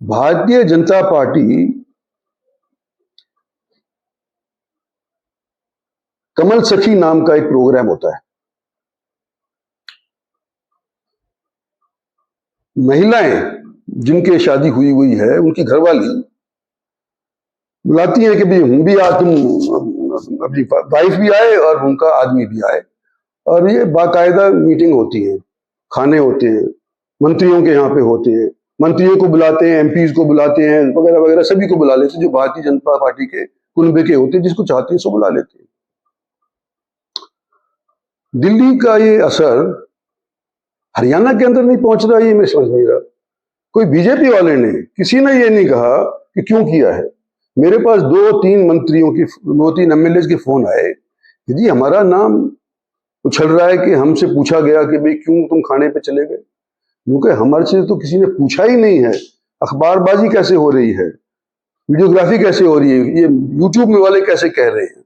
Bharatiya Janata party कमल सखी नाम का एक प्रोग्राम होता है। महिलाएं जिनके शादी हुई है उनकी घरवाली बुलाती है कि भाई हम भी आ, तुम अपनी वाइफ भी आए और उनका आदमी भी आए, और ये बाकायदा मीटिंग होती है, खाने होते हैं, मंत्रियों के यहाँ पे होते हैं, मंत्रियों को बुलाते हैं, एमपीज को बुलाते हैं, वगैरह वगैरह, सभी को बुला लेते हैं जो भारतीय जनता पार्टी के कुनबे के होते हैं, जिसको चाहते हैं सो बुला लेते हैं। दिल्ली का ये असर हरियाणा के अंदर नहीं पहुंच रहा, ये मैं समझ नहीं रहा। कोई बीजेपी वाले ने, किसी ने ये नहीं कहा कि क्यों किया है। मेरे पास 2-3 मंत्रियों की, 2-3 एमएलए के फोन आए कि जी हमारा नाम उछल रहा है, कि हमसे पूछा गया कि भाई क्यों तुम खाने पे चले गए। क्योंकि हमारे से तो किसी ने पूछा ही नहीं है। अखबारबाजी कैसे हो रही है, वीडियोग्राफी कैसे हो रही है, ये यूट्यूब में वाले कैसे कह रहे हैं।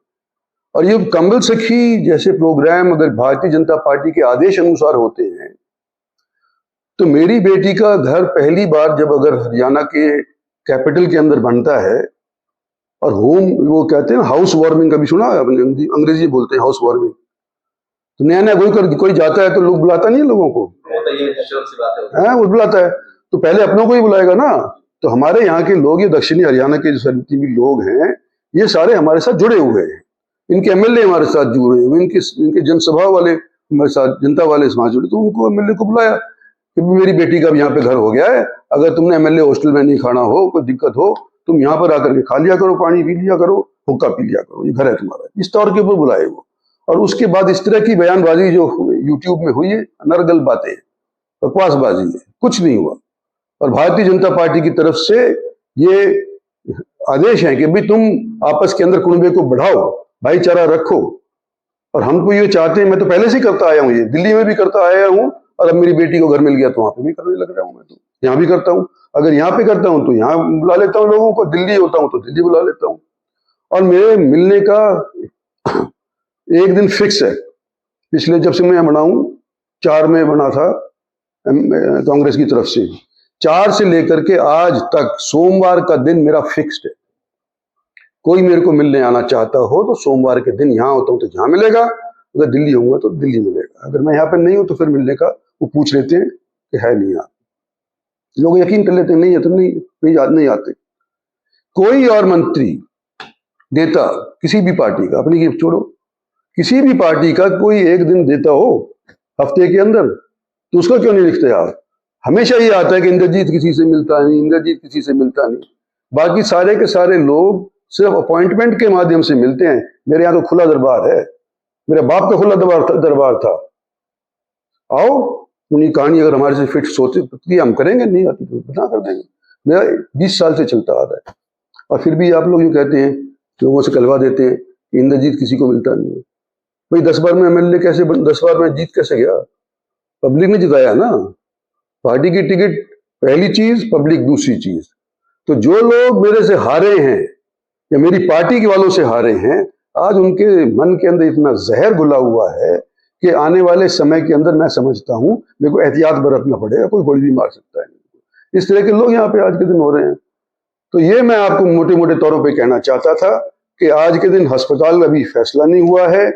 और ये कमल सखी जैसे प्रोग्राम अगर भारतीय जनता पार्टी के आदेश अनुसार होते हैं, तो मेरी बेटी का घर पहली बार जब अगर हरियाणा के कैपिटल के अंदर बनता है, और होम, वो कहते हैं हाउस वार्मिंग, कभी सुना है आपने? अंग्रेजी बोलते हैं हाउस वार्मिंग। तो नया नया कोई जाता है तो लोग बुलाता नहीं है लोगों को, है वो बुलाता है, तो पहले अपनों को ही बुलाएगा ना। तो हमारे यहाँ के लोग, ये दक्षिणी हरियाणा के जो भी लोग हैं, ये सारे हमारे साथ जुड़े हुए हैं। इनके एमएलए हमारे साथ जुड़े हुए, इनके जनसभा वाले हमारे साथ, जनता वाले समाज जुड़े, तो उनको एमएलए को बुलाया कि मेरी बेटी का भी यहाँ पे घर हो गया है, अगर तुमने एमएलए हॉस्टल में नहीं खाना हो, कोई दिक्कत हो, तुम यहाँ पर आकर के खा लिया करो, पानी पी लिया करो, हुक्का पी लिया करो, ये घर है तुम्हारा। इस तौर के ऊपर बुलाए वो। और उसके बाद इस तरह की बयानबाजी जो यूट्यूब में हुई है, अनर्गल बातें, बकवासबाजी है, कुछ नहीं हुआ। और भारतीय जनता पार्टी की तरफ से ये आदेश है कि भाई तुम आपस के अंदर कुनबे को बढ़ाओ, भाईचारा रखो। और हम तो ये चाहते हैं, मैं तो पहले से ही करता आया हूँ, ये दिल्ली में भी करता आया हूँ, और अब मेरी बेटी को घर मिल गया तो वहां पे भी करने लग रहा हूँ। मैं तो यहाँ भी करता हूँ, अगर यहाँ पे करता हूँ तो यहाँ बुला लेता हूँ लोगों को, दिल्ली होता हूँ तो दिल्ली बुला लेता हूँ। और मेरे मिलने का एक दिन फिक्स है, पिछले जब से मैं बना हूँ, 4 में बना था कांग्रेस की तरफ से, 4 से लेकर के आज तक सोमवार का दिन मेरा फिक्स्ड है। कोई मेरे को मिलने आना चाहता हो तो सोमवार के दिन यहाँ होता हूँ तो यहाँ मिलेगा, अगर दिल्ली होऊंगा तो दिल्ली मिलेगा। अगर मैं यहाँ पे नहीं हूँ तो फिर मिलने का वो पूछ लेते हैं कि है नहीं यहाँ, लोग यकीन कर लेते हैं, नहीं है तो नहीं आते। कोई और मंत्री देता किसी भी पार्टी का, अपनी गिफ्ट छोड़ो, किसी भी पार्टी का कोई एक दिन देता हो हफ्ते के अंदर, तो उसका क्यों नहीं लिखते आप? हमेशा ये आता है कि इंद्रजीत किसी से मिलता नहीं, इंद्रजीत किसी से मिलता नहीं। बाकी सारे के सारे लोग सिर्फ अपॉइंटमेंट के माध्यम से मिलते हैं। मेरे यहाँ तो खुला दरबार है, मेरे बाप का खुला दरबार था। आओ, उन्हीं कहानी अगर हमारे से फिट सोचे तो हम करेंगे, नहीं आती तो बता कर देंगे। मेरा 20 साल से चलता आ रहा है, और फिर भी आप लोग यूँ कहते हैं, लोगों से कहलवा देते हैं कि इंद्रजीत किसी को मिलता नहीं है। भाई 10 बार में एमएलए कैसे 10 बार में जीत कैसे गया? पब्लिक ने जिताया ना। पार्टी की टिकट पहली चीज, पब्लिक दूसरी चीज। तो जो लोग मेरे से हारे हैं या मेरी पार्टी के वालों से हारे हैं, आज उनके मन के अंदर इतना जहर घुला हुआ है कि आने वाले समय के अंदर मैं समझता हूं मेरे को एहतियात बरतना पड़ेगा, कोई गोली भी मार सकता है। इस तरह के लोग यहाँ पे आज के दिन हो रहे हैं। तो ये मैं आपको मोटे मोटे तौरों पे कहना चाहता था कि आज के दिन अस्पताल अभी फैसला नहीं हुआ है,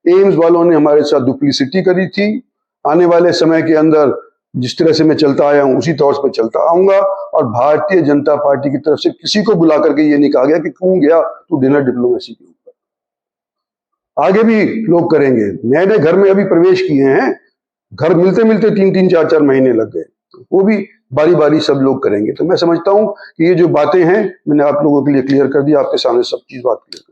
एम्स वालों ने हमारे साथ डुप्लीसिटी करी थी। आने वाले समय के अंदर जिस तरह से मैं चलता आया हूं उसी तौर पर चलता आऊंगा। और भारतीय जनता पार्टी की तरफ से किसी को बुला करके ये नहीं कहा गया कि क्यों गया तू डिनर डिप्लोमेसी के ऊपर। आगे भी लोग करेंगे। नए नए घर में अभी प्रवेश किए हैं, घर मिलते मिलते 3-3, 4-4 महीने लग गए, वो भी बारी बारी सब लोग करेंगे। तो मैं समझता हूं कि ये जो बातें हैं मैंने आप लोगों के लिए क्लियर कर दी, आपके सामने सब चीज बात क्लियर।